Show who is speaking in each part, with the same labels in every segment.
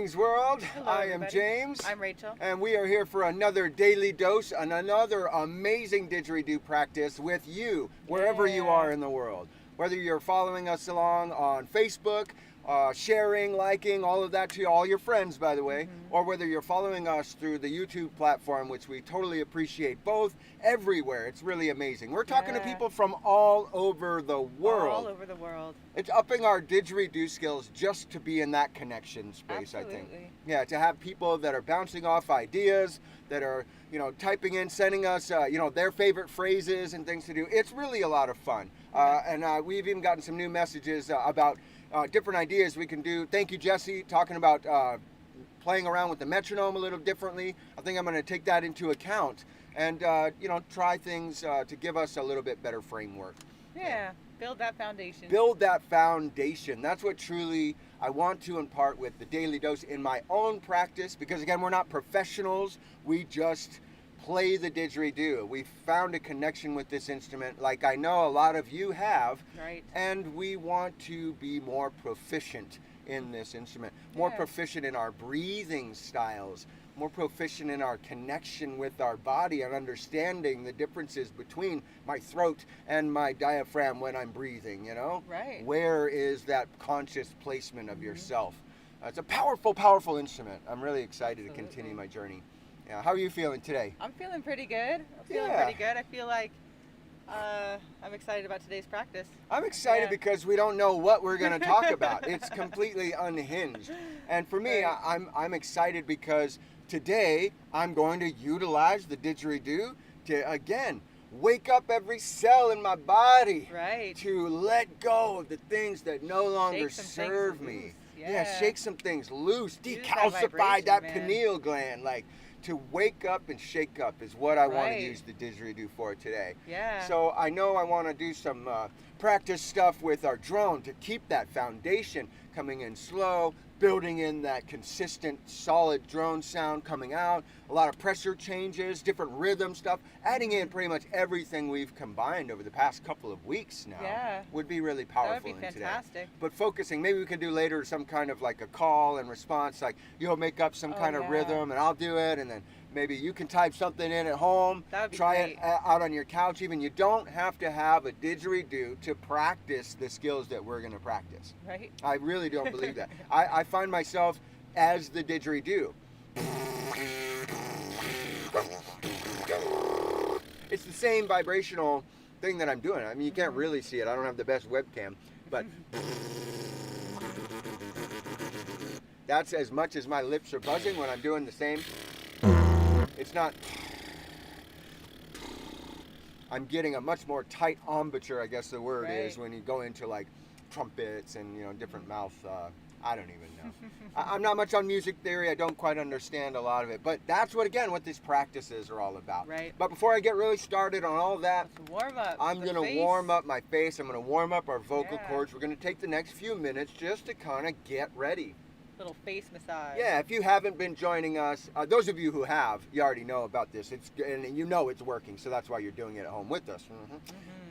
Speaker 1: Greetings, world.
Speaker 2: Hello,
Speaker 1: I am
Speaker 2: everybody.
Speaker 1: James.
Speaker 2: I'm Rachel.
Speaker 1: And we are here for another daily dose and another amazing didgeridoo practice with you, wherever you
Speaker 2: Yeah.
Speaker 1: are in the world. Whether you're following us along on Facebook, sharing, liking, all of that to all your friends, by the way, or whether you're following us through the YouTube platform, which we totally appreciate, both everywhere. It's really amazing. We're talking to
Speaker 2: Yeah.
Speaker 1: people from all over the world.
Speaker 2: All over the world.
Speaker 1: It's upping our didgeridoo skills just to be in that connection space, I think.
Speaker 2: Absolutely.
Speaker 1: Yeah, to have people that are bouncing off ideas, that are, typing in, sending us, their favorite phrases and things to do. It's really a lot of fun. And we've even gotten some new messages about different ideas we can do. Thank you, Jesse, talking about playing around with the metronome a little differently. I think I'm going to take that into account and, try things to give us a little bit better framework.
Speaker 2: Yeah. Build that foundation.
Speaker 1: Build that foundation. That's what truly I want to impart with the Daily Dose in my own practice, because again, we're not professionals. We just play the didgeridoo. We found a connection with this instrument like I know a lot of you have.
Speaker 2: Right.
Speaker 1: And we want to be more proficient in this instrument, more proficient in our breathing styles, more proficient in our connection with our body and understanding the differences between my throat and my diaphragm when I'm breathing,
Speaker 2: Right.
Speaker 1: Where is that conscious placement of yourself? It's a powerful, powerful instrument. I'm really excited to continue my journey. Yeah. How are you feeling today?
Speaker 2: I'm feeling pretty good. I feel like I'm excited about today's practice.
Speaker 1: I'm excited because we don't know what we're going to talk about. It's completely unhinged. And for me, I'm excited because today I'm going to utilize the didgeridoo to, again, wake up every cell in my body.
Speaker 2: Right.
Speaker 1: To let go of the things that no longer
Speaker 2: Shake some
Speaker 1: serve
Speaker 2: things
Speaker 1: me.
Speaker 2: loose.
Speaker 1: Yeah, shake some things loose.
Speaker 2: Use that
Speaker 1: Decalcify that
Speaker 2: vibration, man.
Speaker 1: pineal gland. Like, to wake up and shake up is what I want to use the didgeridoo for today.
Speaker 2: Yeah.
Speaker 1: So I know I want to do some practice stuff with our drone to keep that foundation coming in slow, building in that consistent, solid drone sound coming out, a lot of pressure changes, different rhythm stuff, adding in pretty much everything we've combined over the past couple of weeks now would be really powerful.
Speaker 2: That would be fantastic.
Speaker 1: Today. But focusing, maybe we can do later some kind of like a call and response, like you'll make up some kind of rhythm and I'll do it, and then maybe you can type something in at home, try it out on your couch even. You don't have to have a didgeridoo to practice the skills that we're going to practice.
Speaker 2: Right.
Speaker 1: I really don't believe that. I find myself as the didgeridoo. It's the same vibrational thing that I'm doing. I mean, you can't really see it. I don't have the best webcam, but that's as much as my lips are buzzing when I'm doing the same. It's not. I'm getting a much more tight embouchure, I guess the word is, when you go into like trumpets and different mouth. I don't even know. I'm not much on music theory. I don't quite understand a lot of it, but that's what these practices are all about.
Speaker 2: Right.
Speaker 1: But before I get really started on all that,
Speaker 2: Let's warm up.
Speaker 1: I'm going to warm up my face. I'm going to warm up our vocal cords. We're going to take the next few minutes just to kind of get ready.
Speaker 2: Little face massage.
Speaker 1: Yeah, if you haven't been joining us, those of you who have, you already know about this. It's working, so that's why you're doing it at home with us.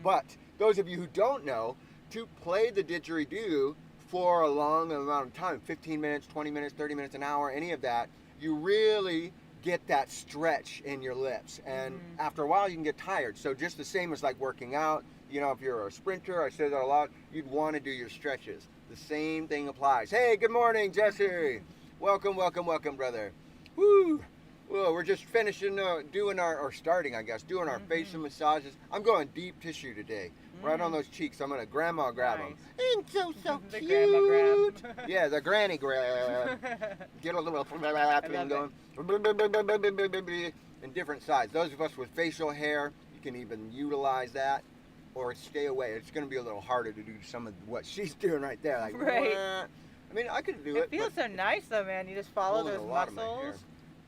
Speaker 1: But those of you who don't know, to play the didgeridoo for a long amount of time, 15 minutes, 20 minutes, 30 minutes, an hour, any of that, you really get that stretch in your lips. And after a while, you can get tired. So just the same as like working out, if you're a sprinter, I say that a lot, you'd want to do your stretches. The same thing applies. Hey, good morning, Jesse. Welcome, welcome, welcome, brother. Woo! Well, we're just finishing doing our facial massages. I'm going deep tissue today, right on those cheeks. I'm gonna grandma grab them. And so
Speaker 2: The
Speaker 1: cute.
Speaker 2: grandma grab.
Speaker 1: Yeah, the granny grab. Get a little thing going. In different sides. Those of us with facial hair, you can even utilize that. Or stay away. It's going to be a little harder to do some of what she's doing right there. Like, I mean, I could do it.
Speaker 2: It feels so nice though, man. You just follow those muscles,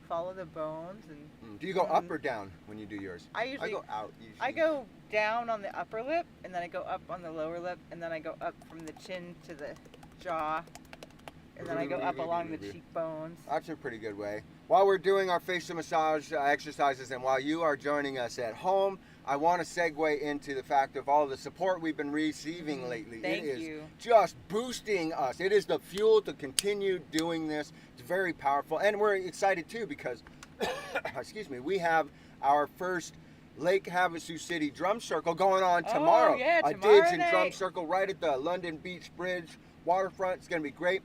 Speaker 2: follow the bones, and.
Speaker 1: Do you go up or down when you do yours?
Speaker 2: I
Speaker 1: go out. Usually.
Speaker 2: I go down on the upper lip, and then I go up on the lower lip, and then I go up from the chin to the jaw, and then I go up along the cheekbones.
Speaker 1: That's a pretty good way. while we're doing our facial massage exercises and while you are joining us at home, I want to segue into the fact of all the support we've been receiving lately.
Speaker 2: Thank
Speaker 1: it is
Speaker 2: you.
Speaker 1: just boosting us. It is the fuel to continue doing this. It's very powerful. And we're excited too because, excuse me, we have our first Lake Havasu City Drum Circle going on tomorrow.
Speaker 2: Oh, yeah,
Speaker 1: a
Speaker 2: tomorrow
Speaker 1: Didge and Drum
Speaker 2: night.
Speaker 1: Circle right at the London Beach Bridge waterfront. It's going to be great.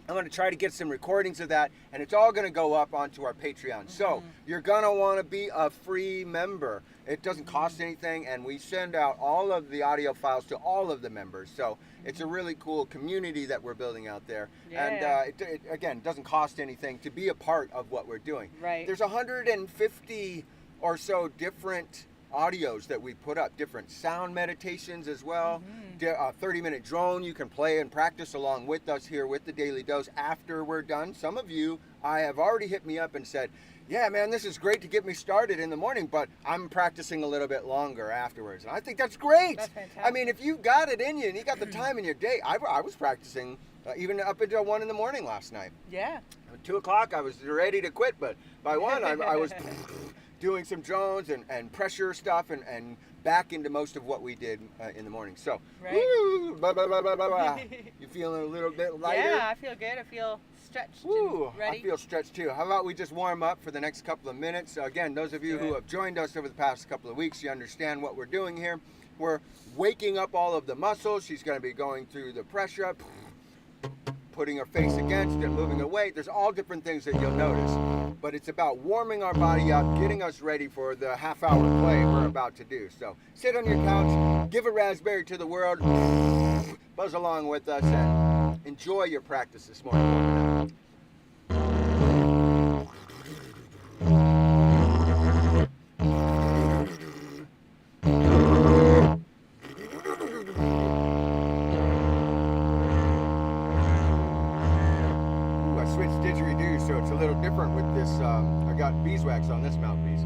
Speaker 1: I'm going to try to get some recordings of that, and it's all going to go up onto our Patreon. So you're going to want to be a free member. It doesn't cost anything, and we send out all of the audio files to all of the members. So it's a really cool community that we're building out there.
Speaker 2: Yeah.
Speaker 1: And it again, doesn't cost anything to be a part of what we're doing.
Speaker 2: Right.
Speaker 1: There's 150 or so different audios that we put up, different sound meditations as well. A 30-minute drone you can play and practice along with us here with the Daily Dose after we're done. Some of you I have already hit me up and said, yeah, man, this is great to get me started in the morning, but I'm practicing a little bit longer afterwards. And I think that's great.
Speaker 2: That's fantastic.
Speaker 1: I mean, if you got it in you and you got the time in your day, I was practicing even up until 1 in the morning last night.
Speaker 2: Yeah.
Speaker 1: At 2 o'clock, I was ready to quit, but by 1, I was doing some drones and pressure stuff and back into most of what we did in the morning. So,
Speaker 2: Right.
Speaker 1: woo, blah, blah, blah, blah, blah, blah. You feeling a little bit lighter?
Speaker 2: Yeah, I feel good. I feel stretched
Speaker 1: Woo,
Speaker 2: and ready.
Speaker 1: I feel stretched too. How about we just warm up for the next couple of minutes? Again, those of you who have joined us over the past couple of weeks, you understand what we're doing here. We're waking up all of the muscles. She's going to be going through the pressure up, putting her face against it, moving her weight. There's all different things that you'll notice. But it's about warming our body up, getting us ready for the half-hour play we're about to do. So sit on your couch, give a raspberry to the world, buzz along with us, and enjoy your practice this morning. I switched didgeridoo, so it's a little different with this. I got beeswax on this mouthpiece.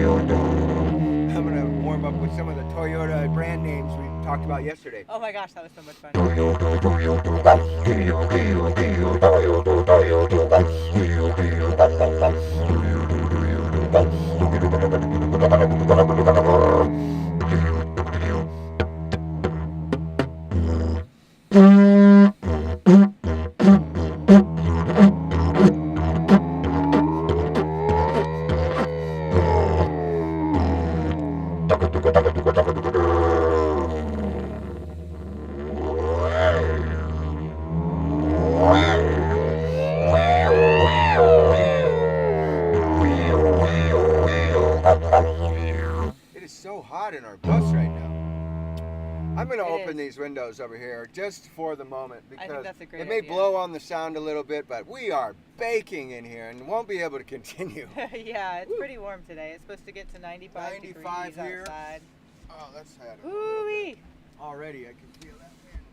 Speaker 1: I'm going to warm up with some of the Toyota brand names we talked about yesterday.
Speaker 2: Oh my gosh, that was so much fun.
Speaker 1: It is so hot in our bus right now. I'm going to
Speaker 2: It
Speaker 1: open
Speaker 2: is.
Speaker 1: these windows over here just for the moment
Speaker 2: think
Speaker 1: because
Speaker 2: that's a great
Speaker 1: it may
Speaker 2: idea.
Speaker 1: blow on the sound a little bit, but we are baking in here and won't be able to continue.
Speaker 2: Yeah, it's pretty warm today. It's supposed to get to 95
Speaker 1: 95
Speaker 2: degrees
Speaker 1: here.
Speaker 2: outside.
Speaker 1: Oh, that's had it.
Speaker 2: Ooh-wee.
Speaker 1: Already I can feel that wind.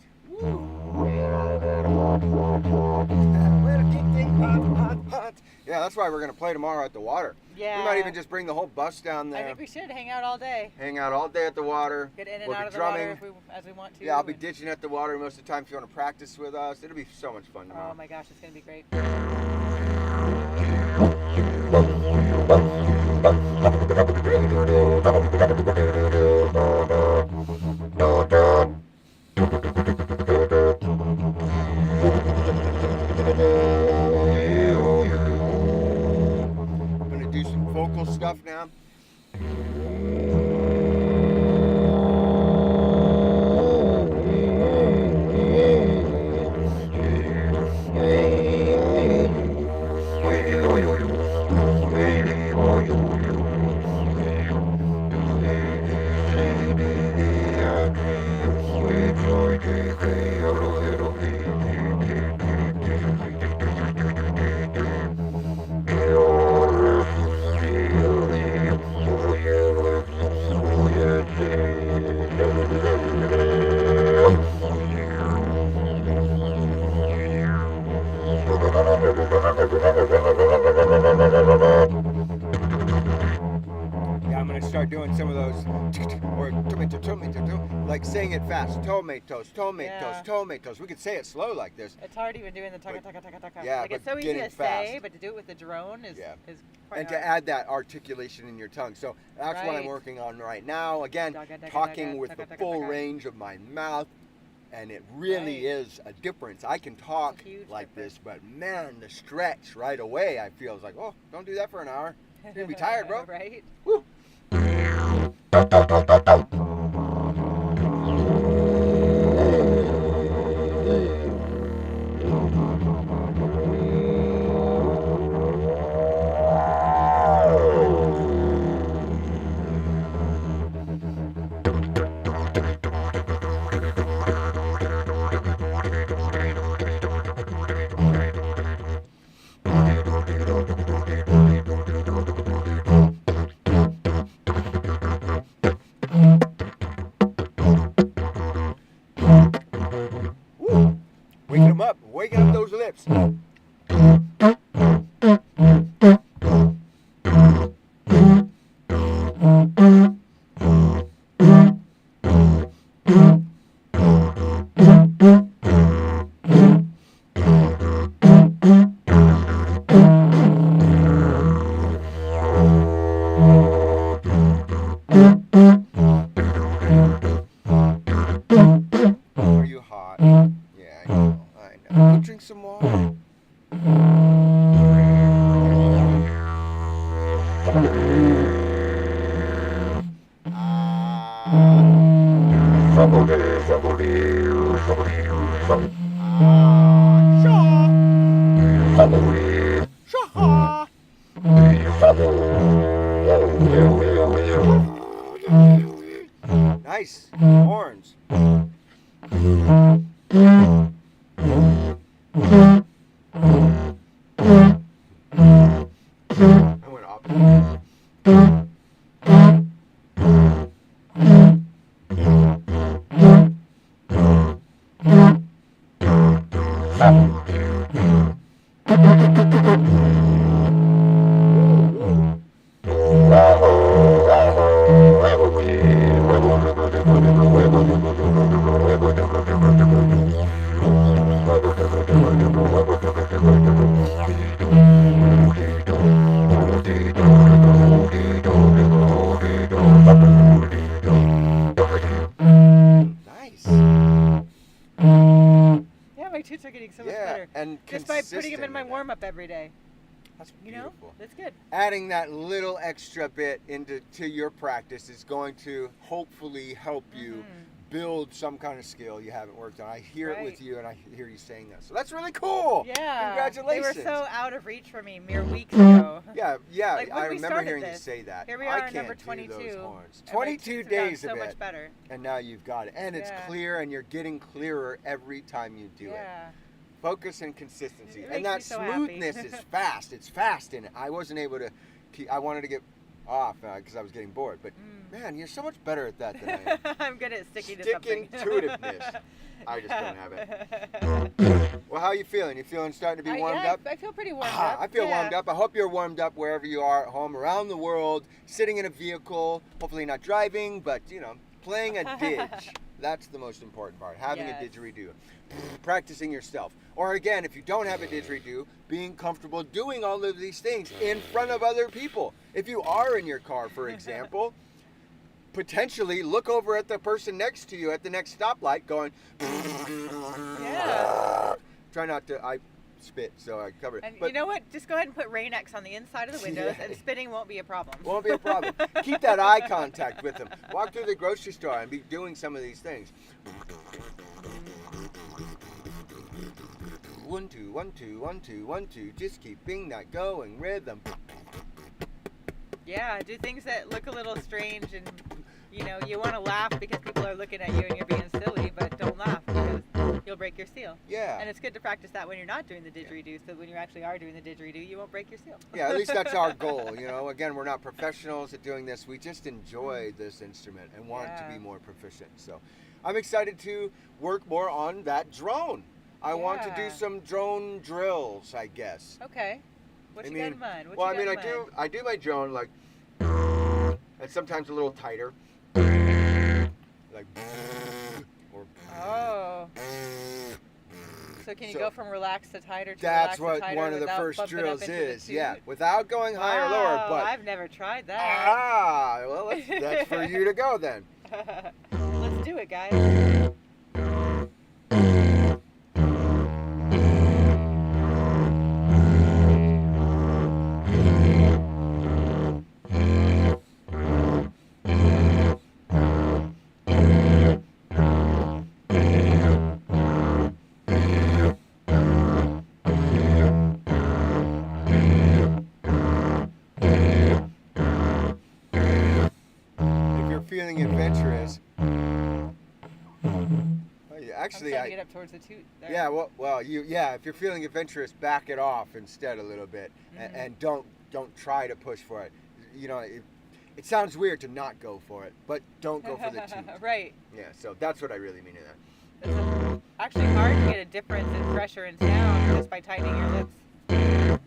Speaker 1: Well, getting hot, hot, hot. Yeah, that's why we're going to play tomorrow at the water.
Speaker 2: Yeah.
Speaker 1: We might even just bring the whole bus down
Speaker 2: I
Speaker 1: there.
Speaker 2: think we should hang out all day.
Speaker 1: Hang out all day at the water.
Speaker 2: Get in and
Speaker 1: We'll
Speaker 2: out
Speaker 1: be
Speaker 2: of the
Speaker 1: drumming.
Speaker 2: water as we want to.
Speaker 1: Yeah, I'll be
Speaker 2: and-
Speaker 1: ditching at the water most of the time if you want to practice with us. It'll be so much fun tomorrow.
Speaker 2: Oh my gosh, it's going to be great.
Speaker 1: I'm going to do some vocal little stuff now. Yeah, I'm gonna start doing some of those, or like saying it fast. Tomatoes, tomatoes, tomatoes. We could say it slow like this.
Speaker 2: It's hard even doing the taka taka taka taka.
Speaker 1: Yeah,
Speaker 2: like
Speaker 1: but
Speaker 2: it's so easy
Speaker 1: getting
Speaker 2: to
Speaker 1: fast.
Speaker 2: say, but to do it with the drone is quite
Speaker 1: And
Speaker 2: hard.
Speaker 1: to add that articulation in your tongue. So that's what I'm
Speaker 2: Right.
Speaker 1: working on right now. Again,
Speaker 2: Daga, daga,
Speaker 1: talking
Speaker 2: daga,
Speaker 1: with
Speaker 2: taka,
Speaker 1: the
Speaker 2: taka,
Speaker 1: full
Speaker 2: taka.
Speaker 1: range of my mouth. And it really
Speaker 2: Right.
Speaker 1: is a difference. I can talk
Speaker 2: huge
Speaker 1: like
Speaker 2: difference.
Speaker 1: this, but man, the stretch right away, I feel is like, oh, don't do that for an hour. You're gonna be tired, bro.
Speaker 2: Right?
Speaker 1: Woo. Woo. Waking up those lips. Are you hot? Yeah, I know. Go drink some water. Nice horns. I went opposite. Nice.
Speaker 2: Yeah, my toots are getting so much
Speaker 1: Yeah,
Speaker 2: better.
Speaker 1: and
Speaker 2: Just by putting them in my
Speaker 1: consistent
Speaker 2: warm up every day.
Speaker 1: That's
Speaker 2: You know?
Speaker 1: beautiful.
Speaker 2: That's good.
Speaker 1: Adding that little extra bit into your practice is going to hopefully help you build some kind of skill you haven't worked on. I hear it with you, and I hear you saying that. So that's really cool.
Speaker 2: Yeah.
Speaker 1: Congratulations.
Speaker 2: They were so out of reach for me mere weeks ago.
Speaker 1: Yeah.
Speaker 2: Like, when
Speaker 1: I
Speaker 2: we
Speaker 1: remember
Speaker 2: started
Speaker 1: hearing you
Speaker 2: this,
Speaker 1: say that.
Speaker 2: Here we
Speaker 1: I
Speaker 2: are,
Speaker 1: can't
Speaker 2: number
Speaker 1: do
Speaker 2: 22.
Speaker 1: those horns.
Speaker 2: and my
Speaker 1: 22
Speaker 2: toots have gotten
Speaker 1: days
Speaker 2: so
Speaker 1: of
Speaker 2: much
Speaker 1: it,
Speaker 2: better.
Speaker 1: and now you've got it, and it's clear, and you're getting clearer every time you do it.
Speaker 2: Yeah.
Speaker 1: Focus and consistency,
Speaker 2: It
Speaker 1: and
Speaker 2: makes
Speaker 1: that
Speaker 2: me so
Speaker 1: smoothness
Speaker 2: happy.
Speaker 1: is fast. It's fast in it. I wasn't able to keep. I wanted to get off because I was getting bored. But man, you're so much better at that than I am.
Speaker 2: I'm good at sticking to something.
Speaker 1: Stick-intuitiveness. I just don't have it. Well, how are you feeling? You feeling starting to be warmed up?
Speaker 2: I feel pretty warmed up.
Speaker 1: I feel warmed up. I hope you're warmed up wherever you are at home, around the world, sitting in a vehicle, hopefully not driving, but playing a didge. That's the most important part, having a didgeridoo. Practicing yourself. Or again, if you don't have a didgeridoo, being comfortable doing all of these things in front of other people. If you are in your car, for example, potentially look over at the person next to you at the next stoplight going,
Speaker 2: Yeah.
Speaker 1: try not to, I spit, so I cover it.
Speaker 2: And
Speaker 1: But
Speaker 2: you know what? Just go ahead and put Rain-X on the inside of the windows,
Speaker 1: Yeah.
Speaker 2: and spitting won't be a problem.
Speaker 1: Won't be a problem. Keep that eye contact with them. Walk through the grocery store and be doing some of these things. 1 2 1 2 1 2 1 2. Just keeping that going rhythm.
Speaker 2: Yeah, do things that look a little strange, and you want to laugh because people are looking at you and you're being silly, but don't laugh because you'll break your seal.
Speaker 1: Yeah.
Speaker 2: And it's good to practice that when you're not doing the didgeridoo, so when you actually are doing the didgeridoo, you won't break your seal.
Speaker 1: Yeah, at least that's our goal. Again, we're not professionals at doing this. We just enjoy this instrument and want to be more proficient. So I'm excited to work more on that drone. I want to do some drone drills, I guess.
Speaker 2: Okay. What you got in mind?
Speaker 1: I do my drone like, and sometimes a little tighter, like, or.
Speaker 2: Oh. So can you go from relaxed to tighter to
Speaker 1: That's
Speaker 2: relaxed to tighter?
Speaker 1: That's what one of the first
Speaker 2: bumping up
Speaker 1: drills
Speaker 2: into the
Speaker 1: is.
Speaker 2: toot?
Speaker 1: Yeah, without going higher or lower. But
Speaker 2: I've never tried that.
Speaker 1: Well, that's for you to go then.
Speaker 2: Let's do it, guys.
Speaker 1: Feeling adventurous. Actually,
Speaker 2: I'm trying to get up towards the toot there.
Speaker 1: Yeah, if you're feeling adventurous, back it off instead a little bit, and don't try to push for it. It sounds weird to not go for it, but don't go for the toot.
Speaker 2: Right.
Speaker 1: Yeah, so that's what I really mean in that.
Speaker 2: It's actually hard to get a difference in pressure and sound just by tightening your lips.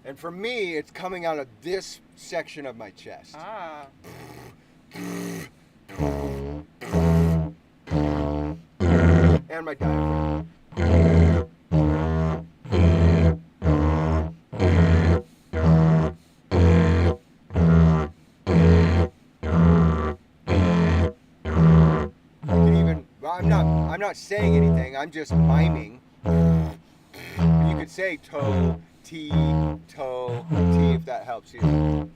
Speaker 1: And for me, it's coming out of this section of my chest.
Speaker 2: Ah.
Speaker 1: And my diaphragm. I'm not saying anything, I'm just miming. You could say toe, T, if that helps you.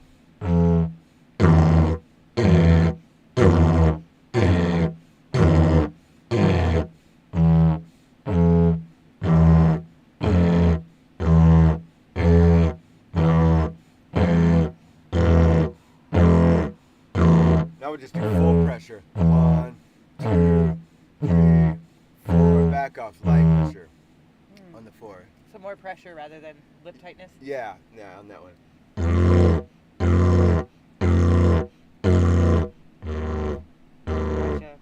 Speaker 1: Now we'll just do full pressure. 1, 2, 3, 4. Back off, light pressure on the 4.
Speaker 2: So more pressure rather than lip tightness?
Speaker 1: Yeah, on that one.
Speaker 2: Gotcha.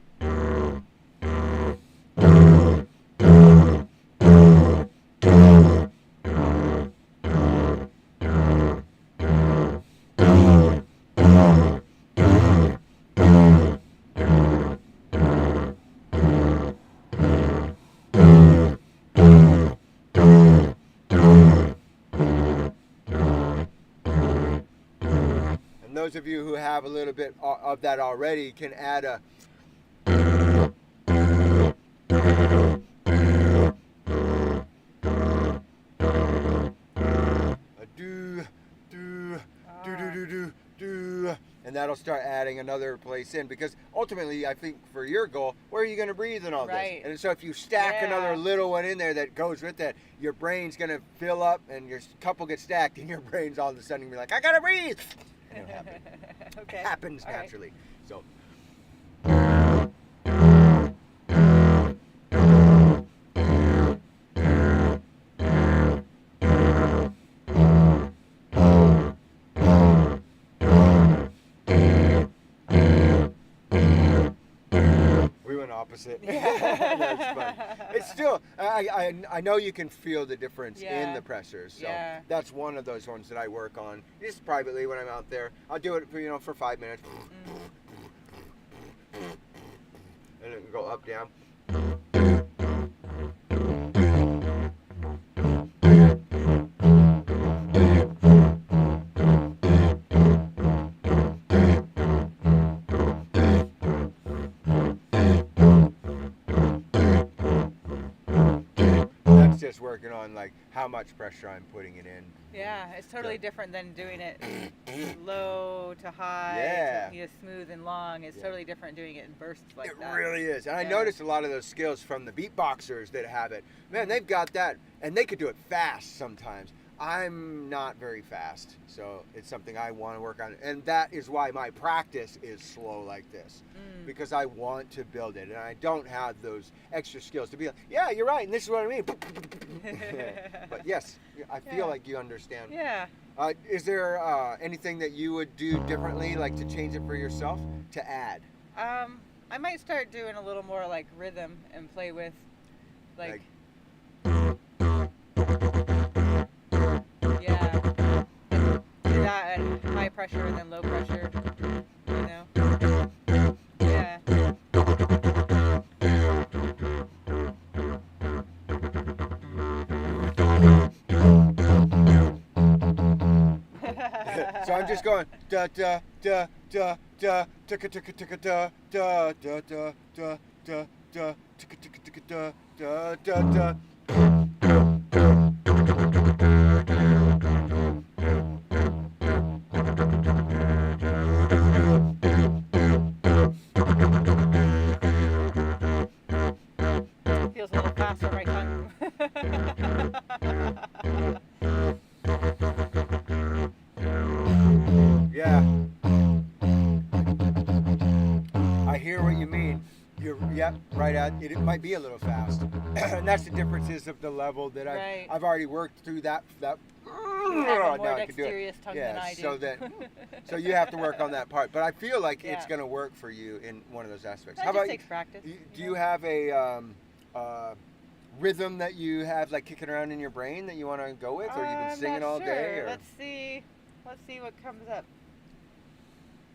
Speaker 1: Those of you who have a little bit of that already can add a do, and that'll start adding another place in, because ultimately I think for your goal, where are you going to breathe in all
Speaker 2: Right.
Speaker 1: this? And so if you stack another little one in there that goes with that, your brain's going to fill up and your couple get stacked and your brain's all of a sudden be like, I got to breathe. It
Speaker 2: Okay.
Speaker 1: happens
Speaker 2: All right.
Speaker 1: naturally. So. We went opposite. That's fun. It's still, I know you can feel the difference in the pressures. So that's one of those ones that I work on just privately when I'm out there. I'll do it for 5 minutes. And it can go up, down. That's just just working on like how much pressure I'm putting it in.
Speaker 2: Yeah, it's totally
Speaker 1: So-
Speaker 2: different than doing it low to high,
Speaker 1: Yeah.
Speaker 2: to, smooth and long. It's
Speaker 1: Yeah.
Speaker 2: totally different doing it in bursts like
Speaker 1: It
Speaker 2: that.
Speaker 1: really is. And I
Speaker 2: Yeah.
Speaker 1: noticed a lot of those skills from the beatboxers that have it. Man, they've got that. And they could do it fast sometimes. I'm not very fast. So it's something I want to work on. And that is why my practice is slow like this. Because I want to build it. And I don't have those extra skills to be like, yeah, you're right. And this is what I mean. But yes, I feel
Speaker 2: Yeah.
Speaker 1: like you understand.
Speaker 2: Yeah.
Speaker 1: Is there anything that you would do differently, like to change it for yourself, to add?
Speaker 2: I might start doing a little more like rhythm and play with like yeah. Do that at high pressure and then low pressure. You know? Yeah.
Speaker 1: So I'm just going da da da da da ticka ticka ticka da da da da da da da ticka ticka ticka da da da da.
Speaker 2: Feels a little fast on my tongue.
Speaker 1: Yeah. I hear what you mean. Yep, right at it. It might be a little fast, and that's the differences of the level that
Speaker 2: Right.
Speaker 1: I've already worked through that.
Speaker 2: You have a more
Speaker 1: Now I can do it.
Speaker 2: dexterous tongue than I do.
Speaker 1: So you have to work on that part. But I feel like it's
Speaker 2: Yeah.
Speaker 1: going to work for you in one of those aspects.
Speaker 2: That
Speaker 1: How
Speaker 2: just
Speaker 1: about
Speaker 2: takes practice.
Speaker 1: do you have a rhythm that you have like kicking around in your brain that you want to go with, or you've been singing
Speaker 2: I'm not
Speaker 1: all
Speaker 2: sure.
Speaker 1: day? Or?
Speaker 2: Let's see what comes up.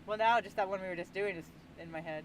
Speaker 2: Well, now just that one we were just doing is in my head.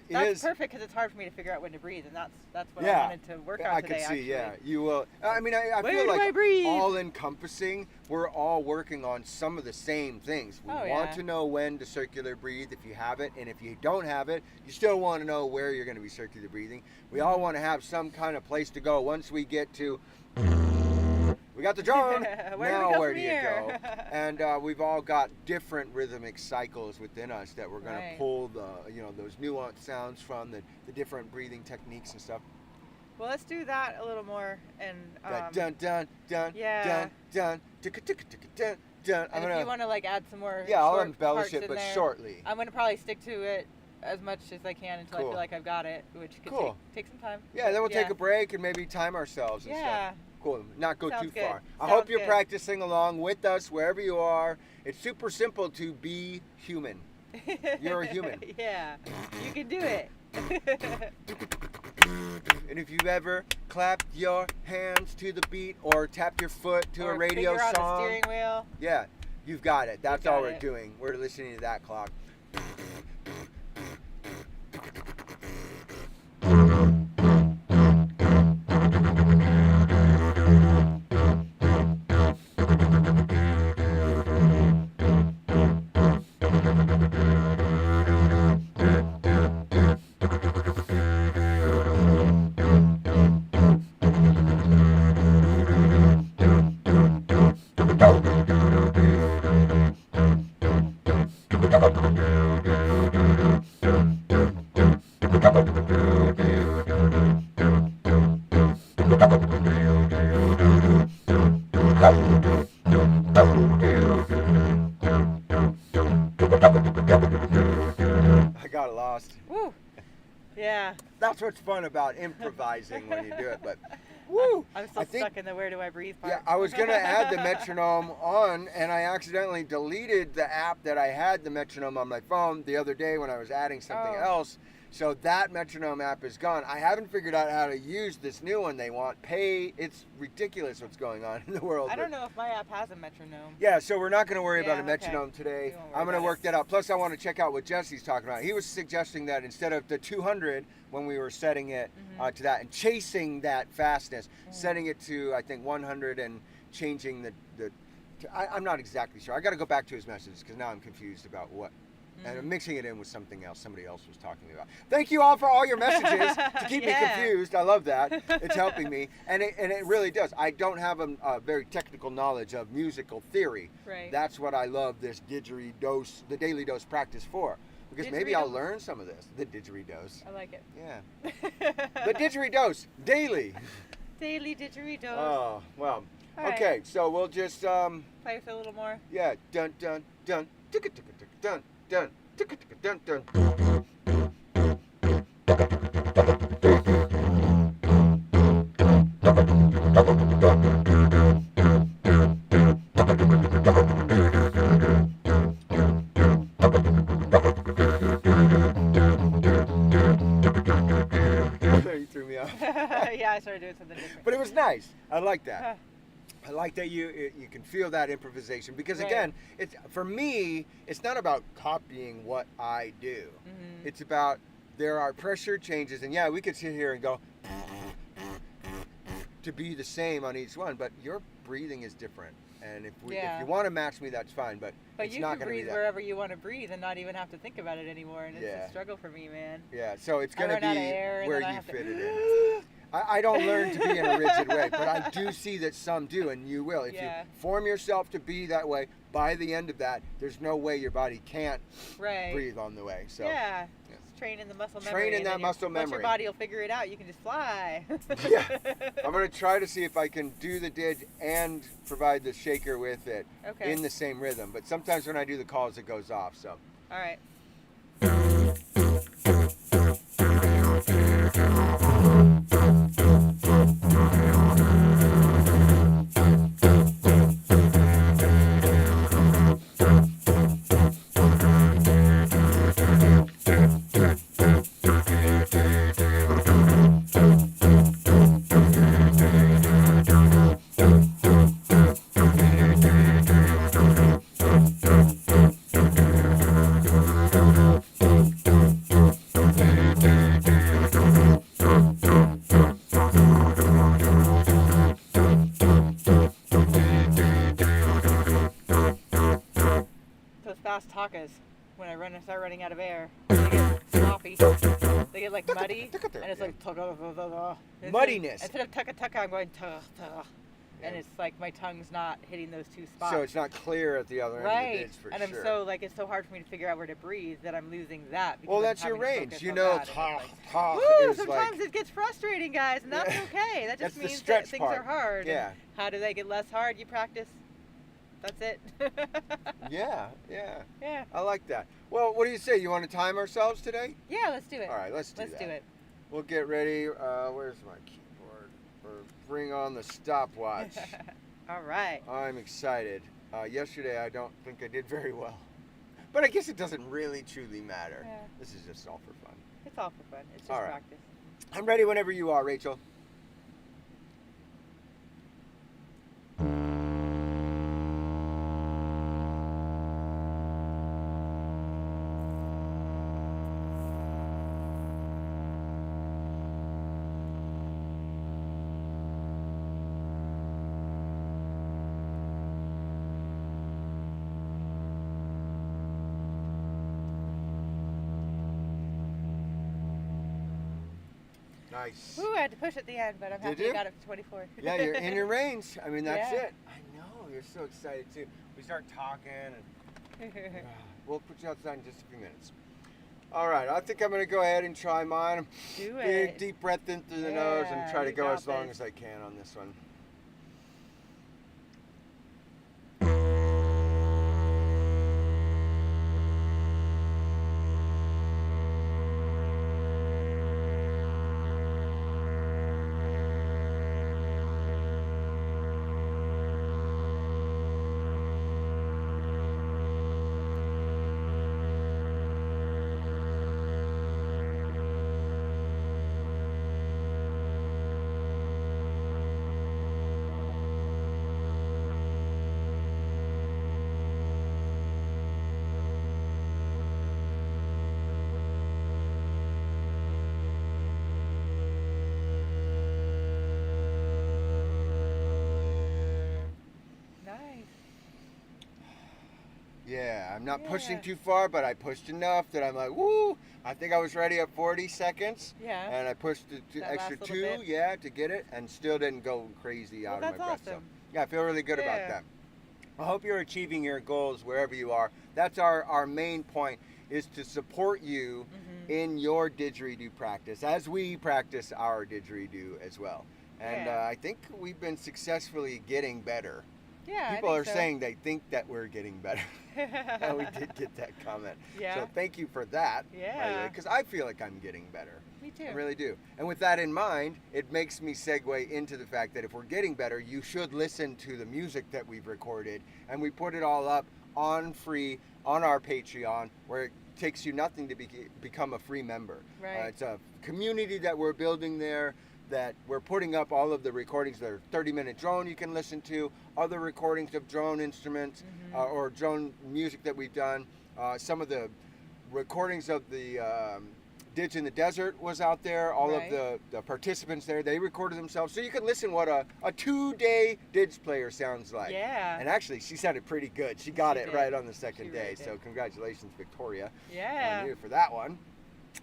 Speaker 2: That's perfect because it's hard for me to figure out when to breathe, and that's what I wanted to work on
Speaker 1: I
Speaker 2: today.
Speaker 1: can see,
Speaker 2: actually.
Speaker 1: yeah. You will. I mean, I
Speaker 2: Where
Speaker 1: feel
Speaker 2: do
Speaker 1: like
Speaker 2: I breathe?
Speaker 1: all encompassing, we're all working on some of the same things. We
Speaker 2: Oh,
Speaker 1: want
Speaker 2: yeah.
Speaker 1: to know when to circular breathe if you have it, and if you don't have it, you still want to know where you're going to be circular breathing. We all want to have some kind of place to go once we get to. We got the drone.
Speaker 2: Where do we
Speaker 1: Now
Speaker 2: go
Speaker 1: where
Speaker 2: from
Speaker 1: do you
Speaker 2: here?
Speaker 1: go? And we've all got different rhythmic cycles within us that we're going to
Speaker 2: Right.
Speaker 1: pull the those nuanced sounds from the different breathing techniques and stuff.
Speaker 2: Well, let's do that a little more, and
Speaker 1: That dun dun dun
Speaker 2: yeah.
Speaker 1: dun dun ticka ticka ticka dun dun.
Speaker 2: and if you want to like add some more,
Speaker 1: I'll
Speaker 2: short
Speaker 1: embellish
Speaker 2: parts
Speaker 1: it,
Speaker 2: in
Speaker 1: but
Speaker 2: there,
Speaker 1: shortly.
Speaker 2: I'm gonna probably stick to it as much as I can until I
Speaker 1: Cool.
Speaker 2: feel like I've got it, which could
Speaker 1: Cool.
Speaker 2: take some time.
Speaker 1: Yeah, then we'll take a break and maybe time ourselves and
Speaker 2: Yeah.
Speaker 1: stuff. Cool. Not go
Speaker 2: Sounds
Speaker 1: too
Speaker 2: good.
Speaker 1: far. I
Speaker 2: Sounds
Speaker 1: hope you're
Speaker 2: good.
Speaker 1: practicing along with us wherever you are. It's super simple to be human. You're a human.
Speaker 2: Yeah, you can do it.
Speaker 1: And if you've ever clapped your hands to the beat or tapped your foot to
Speaker 2: Or
Speaker 1: a radio
Speaker 2: finger on the
Speaker 1: song,
Speaker 2: steering wheel.
Speaker 1: yeah, you've got it. That's
Speaker 2: got
Speaker 1: all we're
Speaker 2: it.
Speaker 1: doing. We're listening to that clock. I got lost.
Speaker 2: Woo. Yeah.
Speaker 1: That's what's fun about improvising when you do it. But woo!
Speaker 2: I'm still
Speaker 1: I think-
Speaker 2: stuck in the where do I breathe part.
Speaker 1: Yeah, I was gonna add the metronome on, and I accidentally deleted the app that I had the metronome on my phone the other day when I was adding something
Speaker 2: Oh.
Speaker 1: else. So that metronome app is gone. I haven't figured out how to use this new one they want. It's ridiculous what's going on in the world.
Speaker 2: I don't know if my app has a metronome.
Speaker 1: Yeah, so we're not going to worry about a
Speaker 2: Yeah,
Speaker 1: metronome today.
Speaker 2: We won't worry
Speaker 1: I'm going to
Speaker 2: about
Speaker 1: work
Speaker 2: it.
Speaker 1: that out. Plus, I want to check out what Jesse's talking about. He was suggesting that instead of the 200 when we were setting it to that and chasing that fastness, setting it to, I think, 100 and changing I'm not exactly sure. I got to go back to his messages because now I'm confused about what. And I'm mixing it in with something else somebody else was talking about. Thank you all for all your messages to keep me confused. I love that. It's helping me. And it really does. I don't have a very technical knowledge of musical theory.
Speaker 2: Right.
Speaker 1: That's what I love this didgeridoo, the daily dose practice for. Because maybe I'll learn some of this. The didgeridoo.
Speaker 2: I like it.
Speaker 1: Yeah. The didgeridoo, daily.
Speaker 2: Daily didgeridoo.
Speaker 1: Oh, well.
Speaker 2: All right.
Speaker 1: Okay, so we'll just...
Speaker 2: Play for a little more.
Speaker 1: Yeah. Dun, dun, dun. Ticka, ticka, ticka, dun. Dun, ticka, ticka, dun, dun. You threw me off.
Speaker 2: Yeah, I started doing something different.
Speaker 1: But it was nice. I like that. I like that you can feel that improvisation because again, it's for me, it's not about copying what I do. It's about there are pressure changes, and yeah, we could sit here and go to be the same on each one, but your breathing is different. And if you want to match me, that's fine. But it's
Speaker 2: you
Speaker 1: not
Speaker 2: can
Speaker 1: going to be
Speaker 2: breathe
Speaker 1: that.
Speaker 2: wherever you want to breathe and not even have to think about it anymore. And it's a struggle for me, man.
Speaker 1: Yeah, so it's going to
Speaker 2: run out of
Speaker 1: be
Speaker 2: air and
Speaker 1: where
Speaker 2: then I
Speaker 1: you
Speaker 2: have to-
Speaker 1: fit it in. I don't learn to be in a rigid way, but I do see that some do, and you will. If you form yourself to be that way, by the end of that, there's no way your body can't breathe on the way. So
Speaker 2: it's training the muscle memory.
Speaker 1: Training that muscle
Speaker 2: Once
Speaker 1: memory.
Speaker 2: your body will figure it out, you can just fly.
Speaker 1: Yeah, I'm going to try to see if I can do the didge and provide the shaker with it in the same rhythm. But sometimes when I do the calls, it goes off. So.
Speaker 2: All right. Takas, when I start running out of air, they get sloppy. They get like muddy, and it's like
Speaker 1: muddiness.
Speaker 2: Instead of tucka, I'm going tuh, and it's like my tongue's not hitting those two spots.
Speaker 1: So it's not clear at the other end of the didge for
Speaker 2: and
Speaker 1: sure.
Speaker 2: I'm so like it's so hard for me to figure out where to breathe that I'm losing that.
Speaker 1: Well, that's your range. You know,
Speaker 2: sometimes it gets frustrating, guys, and that's okay. That just means that things are hard.
Speaker 1: Yeah.
Speaker 2: How do they get less hard? You practice. That's it.
Speaker 1: Yeah.
Speaker 2: I
Speaker 1: like that. Well, what do you say? You want to time ourselves today?
Speaker 2: Yeah, let's do it.
Speaker 1: All right, let's do
Speaker 2: do it.
Speaker 1: We'll get ready. Where's my keyboard? Or bring on the stopwatch.
Speaker 2: All right.
Speaker 1: I'm excited. Yesterday, I don't think I did very well. But I guess it doesn't really truly matter.
Speaker 2: Yeah.
Speaker 1: This is just all for fun.
Speaker 2: It's all for fun. It's just practice.
Speaker 1: I'm ready whenever you are, Rachel. Nice.
Speaker 2: Ooh, I had to push at the end, but I'm happy I got it for 24.
Speaker 1: Yeah, you're in your range. I mean, that's it. I know. You're so excited, too. We start talking, and we'll put you outside in just a few minutes. All right. I think I'm going to go ahead and try mine.
Speaker 2: Do
Speaker 1: Big,
Speaker 2: it.
Speaker 1: deep breath in through the nose and try to go as long as I can on this one. Yeah, I'm not pushing
Speaker 2: Yeah.
Speaker 1: too far, but I pushed enough that I'm like, woo! I think I was ready at 40 seconds.
Speaker 2: Yeah.
Speaker 1: And I pushed it to
Speaker 2: That
Speaker 1: extra
Speaker 2: last little
Speaker 1: 2,
Speaker 2: bit.
Speaker 1: to get it, and still didn't go crazy
Speaker 2: Well,
Speaker 1: out of my
Speaker 2: that's
Speaker 1: breath. So,
Speaker 2: awesome.
Speaker 1: yeah, I feel really good about
Speaker 2: Yeah.
Speaker 1: that. I hope you're achieving your goals wherever you are. That's our main point, is to support you in your didgeridoo practice as we practice our didgeridoo as well. And
Speaker 2: Yeah.
Speaker 1: I think we've been successfully getting better.
Speaker 2: Yeah.
Speaker 1: People
Speaker 2: I
Speaker 1: are
Speaker 2: think
Speaker 1: saying they think that we're getting better. And we did get that comment.
Speaker 2: Yeah.
Speaker 1: So thank you for that.
Speaker 2: Yeah.
Speaker 1: Because I feel like I'm getting better.
Speaker 2: Me too.
Speaker 1: I really do. And with that in mind, it makes me segue into the fact that if we're getting better, you should listen to the music that we've recorded. And we put it all up on free on our Patreon, where it takes you nothing to become a free member.
Speaker 2: Right.
Speaker 1: It's a community that we're building there, that we're putting up all of the recordings. There are 30-minute drone you can listen to, other recordings of drone instruments or drone music that we've done. Some of the recordings of the Didge in the Desert was out there. All
Speaker 2: Right.
Speaker 1: of the participants there, they recorded themselves. So you can listen what a 2-day Didge player sounds like.
Speaker 2: Yeah.
Speaker 1: And actually, she sounded pretty good. She got
Speaker 2: She
Speaker 1: it
Speaker 2: did.
Speaker 1: right on the second
Speaker 2: She
Speaker 1: day.
Speaker 2: really
Speaker 1: So
Speaker 2: did.
Speaker 1: congratulations, Victoria,
Speaker 2: Yeah.
Speaker 1: on you for that one.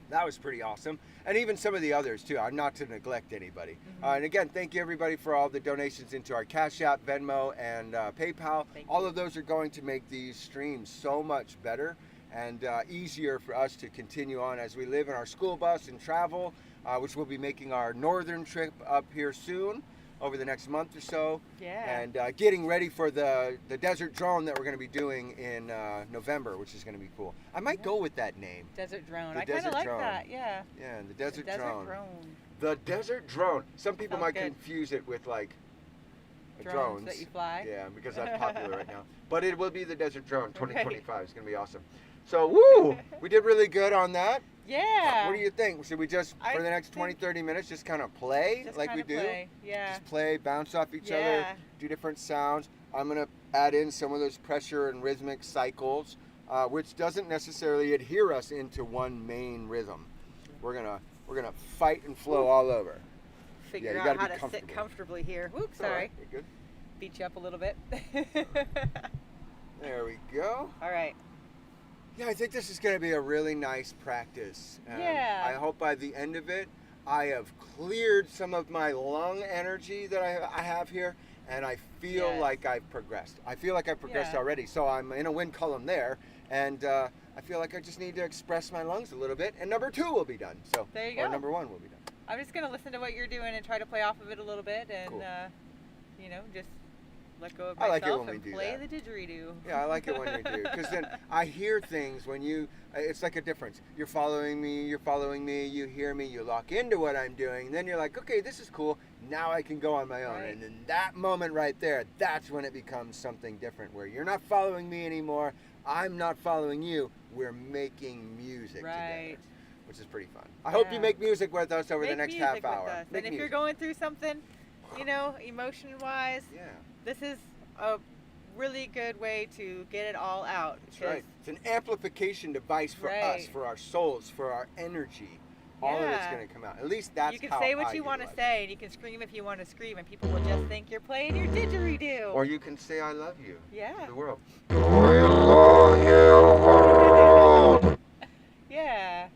Speaker 1: That was pretty awesome. And even some of the others, too. I'm not to neglect anybody. And again, thank you, everybody, for all the donations into our Cash App, Venmo, and PayPal.
Speaker 2: Thank
Speaker 1: All
Speaker 2: you.
Speaker 1: of those are going to make these streams so much better and easier for us to continue on as we live in our school bus and travel, which we'll be making our northern trip up here soon, over the next month or so.
Speaker 2: Yeah.
Speaker 1: And getting ready for the desert drone that we're going to be doing in November, which is going to be cool. I might go with that name.
Speaker 2: Desert drone.
Speaker 1: The
Speaker 2: I kind
Speaker 1: desert
Speaker 2: of like
Speaker 1: drone.
Speaker 2: that. Yeah.
Speaker 1: Yeah, the desert,
Speaker 2: The desert
Speaker 1: drone.
Speaker 2: drone.
Speaker 1: The desert drone. Some people
Speaker 2: Sounds
Speaker 1: might
Speaker 2: good.
Speaker 1: confuse it with like
Speaker 2: Drones that you fly.
Speaker 1: Yeah, because that's popular right now. But it will be the desert drone 2025.
Speaker 2: Right.
Speaker 1: It's going to be awesome. So, woo! We did really good on that.
Speaker 2: Yeah.
Speaker 1: What do you think? Should we just,
Speaker 2: I
Speaker 1: for the next 20,
Speaker 2: think-
Speaker 1: 30 minutes, just kind of play
Speaker 2: Just
Speaker 1: like we
Speaker 2: kinda
Speaker 1: do?
Speaker 2: play. Yeah.
Speaker 1: Just play, bounce off each other,
Speaker 2: Yeah.
Speaker 1: do different sounds. I'm going to add in some of those pressure and rhythmic cycles, which doesn't necessarily adhere us into one main rhythm. We're gonna fight and flow all over.
Speaker 2: Figure
Speaker 1: you
Speaker 2: out
Speaker 1: gotta
Speaker 2: how
Speaker 1: be
Speaker 2: to sit
Speaker 1: comfortable.
Speaker 2: comfortably here. Oops,
Speaker 1: It's all
Speaker 2: sorry.
Speaker 1: right. You're good.
Speaker 2: Beat you up a little bit.
Speaker 1: There we go.
Speaker 2: All right.
Speaker 1: Yeah, I think this is going to be a really nice practice.
Speaker 2: Yeah.
Speaker 1: I hope by the end of it, I have cleared some of my lung energy that I have here, and I feel
Speaker 2: Yes.
Speaker 1: like I've progressed. I feel like I've progressed
Speaker 2: Yeah.
Speaker 1: already. So I'm in a win column there, and I feel like I just need to express my lungs a little bit, and number 2 will be done. So,
Speaker 2: There you
Speaker 1: or
Speaker 2: go.
Speaker 1: number 1 will be done.
Speaker 2: I'm just gonna listen to what you're doing and try to play off of it a little bit, and
Speaker 1: Cool.
Speaker 2: just let go of
Speaker 1: I
Speaker 2: myself
Speaker 1: like it when we
Speaker 2: and
Speaker 1: do
Speaker 2: play
Speaker 1: that.
Speaker 2: the didgeridoo.
Speaker 1: Yeah, I like it when you do, because then I hear things when you. It's like a difference. You're following me. You hear me. You lock into what I'm doing. Then you're like, okay, this is cool. Now I can go on my own.
Speaker 2: Right.
Speaker 1: And in that moment right there, that's when it becomes something different, where you're not following me anymore. I'm not following you. We're making music
Speaker 2: Right.
Speaker 1: together, which is pretty fun. I hope you
Speaker 2: Yeah.
Speaker 1: make music with us over the
Speaker 2: Make
Speaker 1: next
Speaker 2: music
Speaker 1: half
Speaker 2: with
Speaker 1: hour.
Speaker 2: us.
Speaker 1: Make
Speaker 2: And if you're
Speaker 1: music.
Speaker 2: going through something, emotion-wise,
Speaker 1: Yeah.
Speaker 2: this is a really good way to get it all out.
Speaker 1: That's right. It's an amplification device for us,
Speaker 2: Right.
Speaker 1: for our souls, for our energy. All of it's
Speaker 2: Yeah.
Speaker 1: going to come out. At least that's
Speaker 2: You can
Speaker 1: how
Speaker 2: say what
Speaker 1: I
Speaker 2: you want to
Speaker 1: utilize it.
Speaker 2: say, and you can scream if you want to scream, and people will just think you're playing your didgeridoo.
Speaker 1: Or you can say I love you
Speaker 2: Yeah.
Speaker 1: to the world.
Speaker 2: Yeah.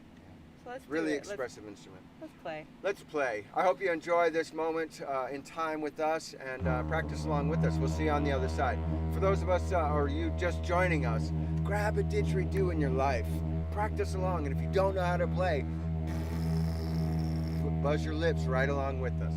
Speaker 2: So let's do
Speaker 1: Really
Speaker 2: it.
Speaker 1: expressive instrument.
Speaker 2: Let's play.
Speaker 1: Let's play. I hope you enjoy this moment in time with us and practice along with us. We'll see you on the other side. For those of us, or you just joining us, grab a didgeridoo in your life. Practice along, and if you don't know how to play, buzz your lips right along with us.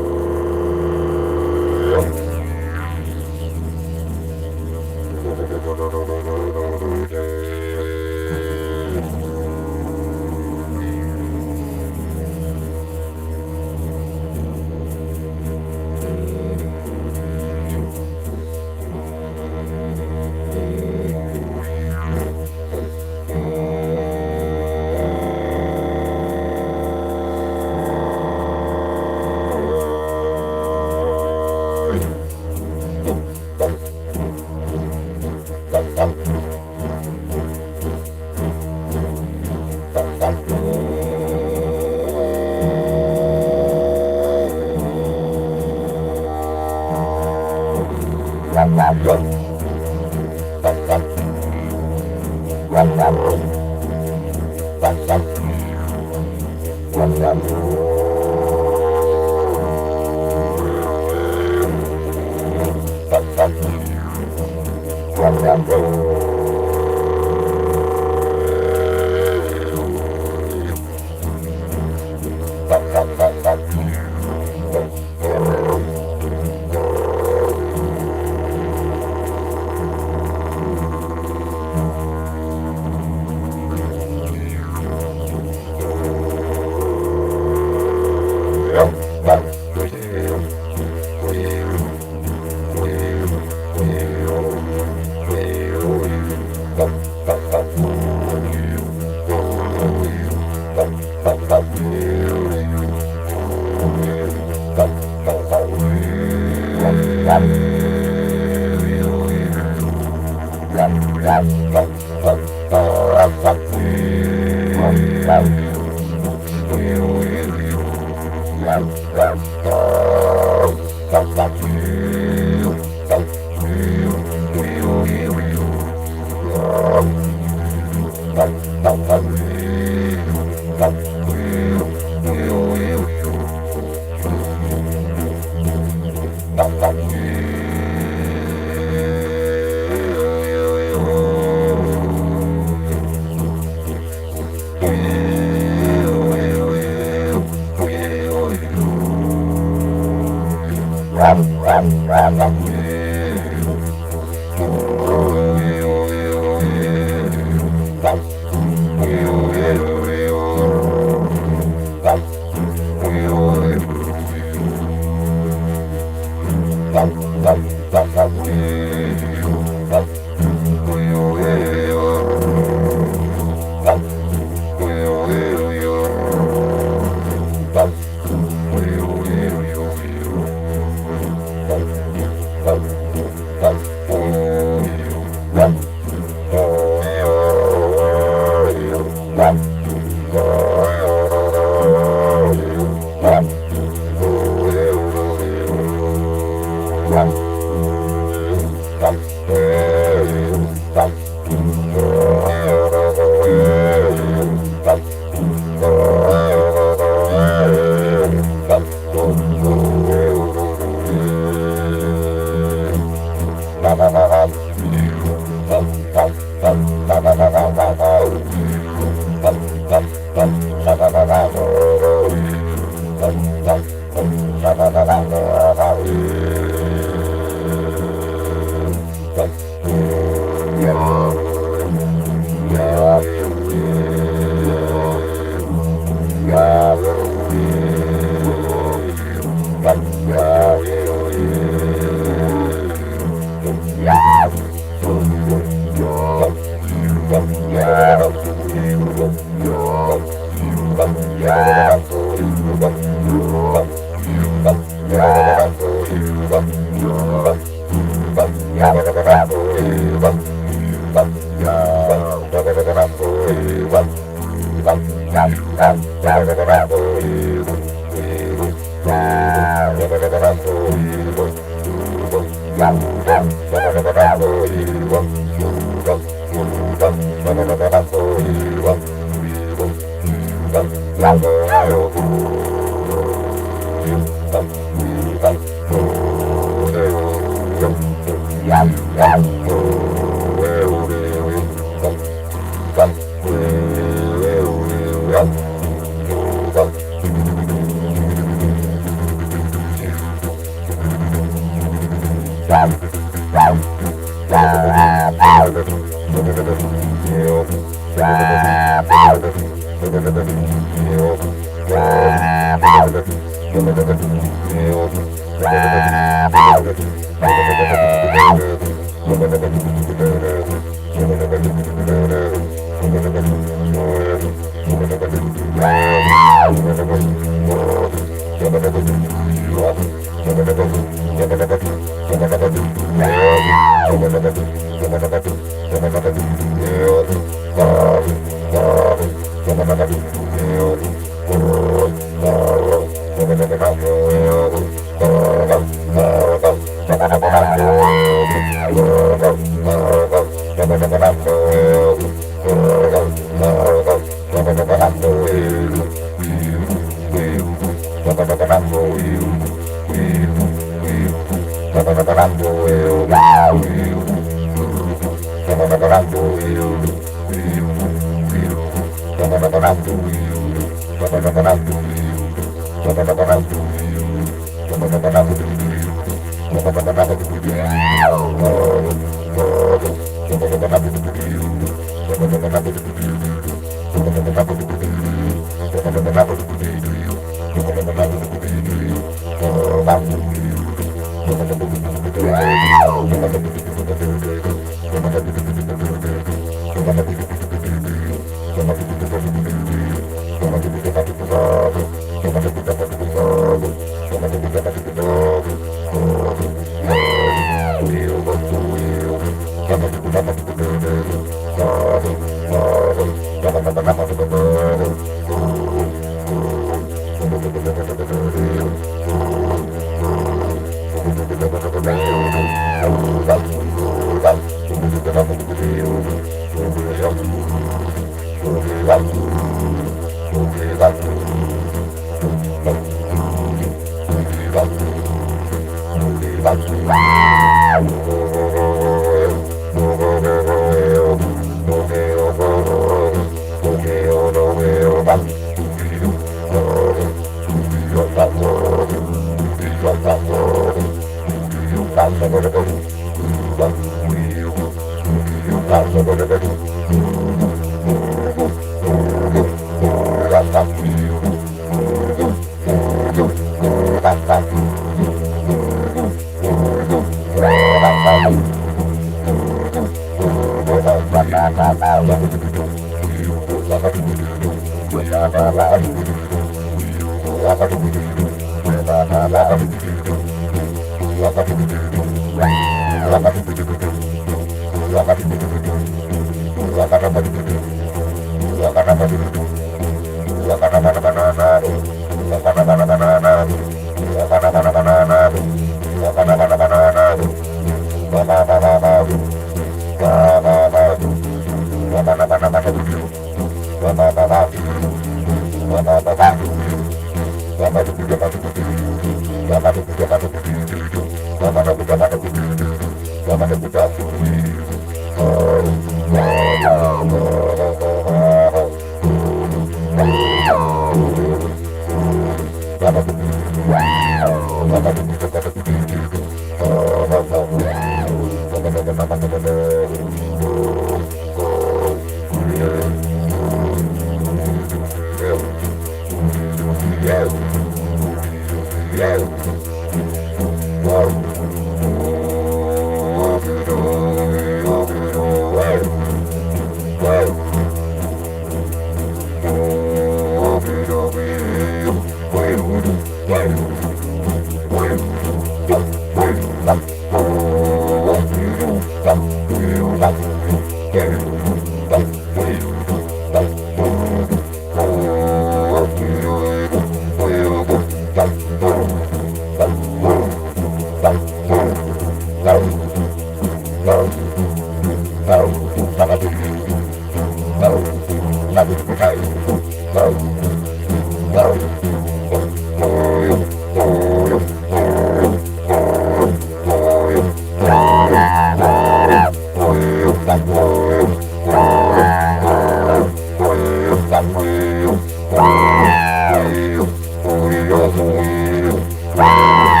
Speaker 3: Wow.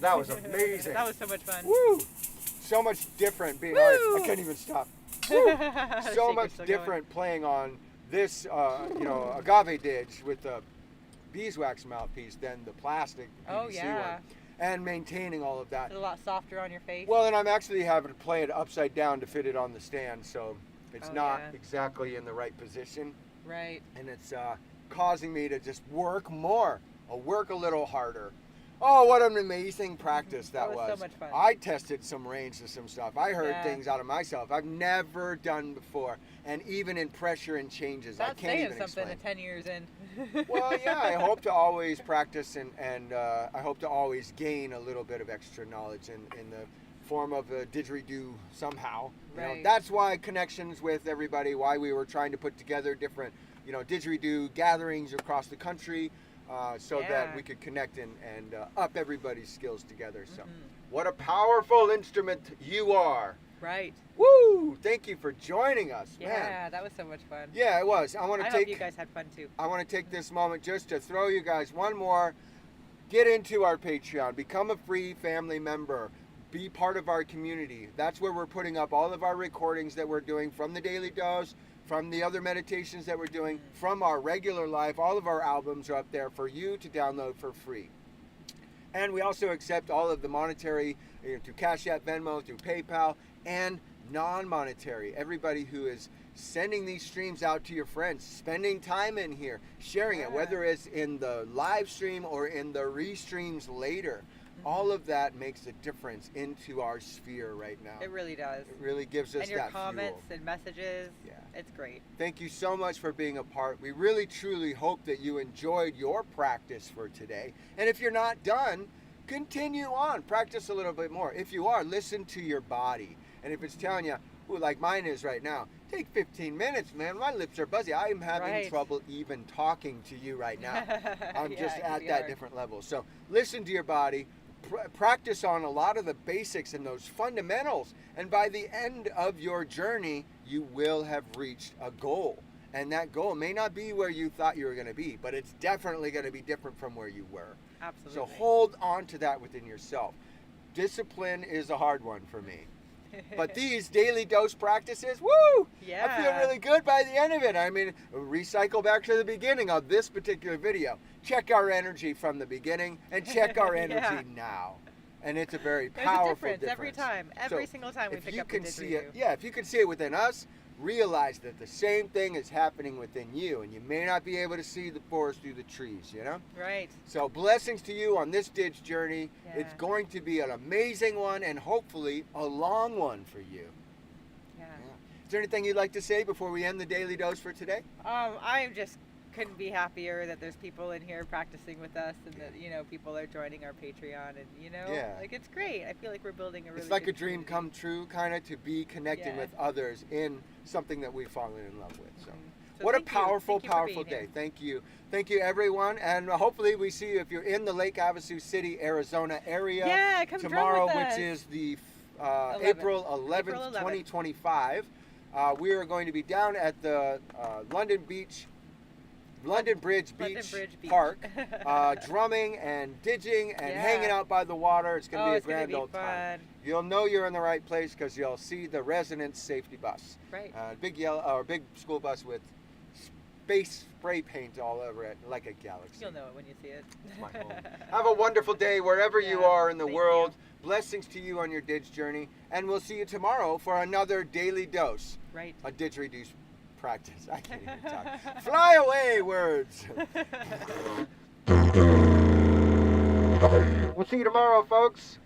Speaker 1: that was amazing.
Speaker 2: That was so much fun.
Speaker 1: Woo! So much different being
Speaker 2: Woo!
Speaker 1: artists. I can't even stop. Woo!
Speaker 2: The
Speaker 1: So
Speaker 2: shaker's
Speaker 1: much
Speaker 2: still
Speaker 1: different playing on this, agave didge with the beeswax mouthpiece than the plastic PVC
Speaker 2: Oh, yeah.
Speaker 1: one. And maintaining all of that.
Speaker 2: It's a lot softer on your face.
Speaker 1: Well, and I'm actually having to play it upside down to fit it on the stand, so it's
Speaker 2: Oh,
Speaker 1: not
Speaker 2: yeah.
Speaker 1: exactly in the right position.
Speaker 2: Right.
Speaker 1: And it's causing me to just work more, or work a little harder. Oh, what an amazing practice that
Speaker 2: was so much fun.
Speaker 1: I tested some range of some stuff. I heard
Speaker 2: Yeah.
Speaker 1: things out of myself I've never done before, and even in pressure and changes, I
Speaker 2: That's
Speaker 1: can't
Speaker 2: saying
Speaker 1: even
Speaker 2: something
Speaker 1: explain.
Speaker 2: at 10 years in.
Speaker 1: Well, yeah, I hope to always practice and I hope to always gain a little bit of extra knowledge in the form of a didgeridoo somehow. You know,
Speaker 2: Right.
Speaker 1: that's why connections with everybody, why we were trying to put together different, didgeridoo gatherings across the country so that
Speaker 2: Yeah.
Speaker 1: we could connect and up everybody's skills together. So,
Speaker 2: Mhm.
Speaker 1: what a powerful instrument you are.
Speaker 2: Right.
Speaker 1: Woo! Thank you for joining us, man.
Speaker 2: Yeah, that was so much fun.
Speaker 1: Yeah, it was. I want
Speaker 2: I
Speaker 1: to
Speaker 2: hope
Speaker 1: take
Speaker 2: you guys had fun too.
Speaker 1: I want to take this moment just to throw you guys one more. Get into our Patreon. Become a free family member. Be part of our community. That's where we're putting up all of our recordings that we're doing from the Daily Dose, from the other meditations that we're doing, from our regular life. All of our albums are up there for you to download for free. And we also accept all of the monetary through Cash App, Venmo, through PayPal, and non-monetary. Everybody who is sending these streams out to your friends, spending time in here, sharing it,
Speaker 2: Yeah.
Speaker 1: whether it's in the live stream or in the restreams later. All of that makes a difference into our sphere right now.
Speaker 2: It really does.
Speaker 1: It really gives us
Speaker 2: And your
Speaker 1: that
Speaker 2: comments
Speaker 1: fuel.
Speaker 2: and messages,
Speaker 1: Yeah.
Speaker 2: it's great.
Speaker 1: Thank you so much for being a part. We really truly hope that you enjoyed your practice for today. And if you're not done, continue on. Practice a little bit more. If you are, listen to your body. And if it's telling you, ooh, like mine is right now, take 15 minutes, man. My lips are buzzy. I am having
Speaker 2: Right.
Speaker 1: trouble even talking to you right now. I'm
Speaker 2: Yeah,
Speaker 1: just
Speaker 2: it can
Speaker 1: at
Speaker 2: be
Speaker 1: that
Speaker 2: hard.
Speaker 1: different level. So listen to your body. Practice on a lot of the basics and those fundamentals. And by the end of your journey, you will have reached a goal. And that goal may not be where you thought you were going to be, but it's definitely going to be different from where you were.
Speaker 2: Absolutely.
Speaker 1: So hold on to that within yourself. Discipline is a hard one for me. But these daily dose practices, woo!
Speaker 2: Yeah.
Speaker 1: I feel really good by the end of it. I mean, recycle back to the beginning of this particular video. Check our energy from the beginning and check our energy
Speaker 2: Yeah.
Speaker 1: now. And it's a very
Speaker 2: There's
Speaker 1: powerful
Speaker 2: a difference every time. Every single time we
Speaker 1: if
Speaker 2: pick
Speaker 1: you
Speaker 2: up
Speaker 1: can
Speaker 2: the
Speaker 1: see it,
Speaker 2: didgeridoo.
Speaker 1: yeah, if you can see it within us, realize that the same thing is happening within you, and you may not be able to see the forest through the trees,
Speaker 2: Right.
Speaker 1: So blessings to you on this Didge journey.
Speaker 2: Yeah.
Speaker 1: It's going to be an amazing one and hopefully a long one for you.
Speaker 2: Yeah.
Speaker 1: Is there anything you'd like to say before we end the daily dose for today?
Speaker 2: I just couldn't be happier that there's people in here practicing with us, and that people are joining our Patreon, and
Speaker 1: Yeah.
Speaker 2: like it's great. I feel like we're building a really.
Speaker 1: It's like a
Speaker 2: good
Speaker 1: dream
Speaker 2: community.
Speaker 1: come true, kind of, to be connecting
Speaker 2: Yeah.
Speaker 1: with others in something that we've fallen in love with. So.
Speaker 2: Mhm. So
Speaker 1: What a
Speaker 2: thank you.
Speaker 1: powerful,
Speaker 2: Thank you for
Speaker 1: powerful
Speaker 2: being here.
Speaker 1: day. Thank you. Thank you, everyone. And hopefully we see you if you're in the Lake Havasu City, Arizona area
Speaker 2: Yeah, come
Speaker 1: tomorrow,
Speaker 2: drum with us.
Speaker 1: which is the
Speaker 2: 11th.
Speaker 1: April 11th,
Speaker 2: April 11th.
Speaker 1: 2025. We are going to be down at the London Bridge
Speaker 2: London
Speaker 1: Beach
Speaker 2: Bridge Beach.
Speaker 1: Park, drumming and didging and
Speaker 2: Yeah.
Speaker 1: hanging out by the water. It's going to be a
Speaker 2: it's gonna
Speaker 1: grand
Speaker 2: be
Speaker 1: old time.
Speaker 2: fun.
Speaker 1: You'll know you're in the right place because you'll see the Resonance safety bus.
Speaker 2: Right.
Speaker 1: Big yellow or big school bus with space spray paint all over it, like a galaxy.
Speaker 2: You'll know it when you see it.
Speaker 1: It's my home. Have a wonderful day wherever you
Speaker 2: Yeah,
Speaker 1: are in the
Speaker 2: thank
Speaker 1: world. Blessings to you on your Didge journey, and we'll see you tomorrow for another daily dose,
Speaker 2: Right.
Speaker 1: a didgeridoo practice. I can't even talk. Fly away, words. We'll see you tomorrow, folks.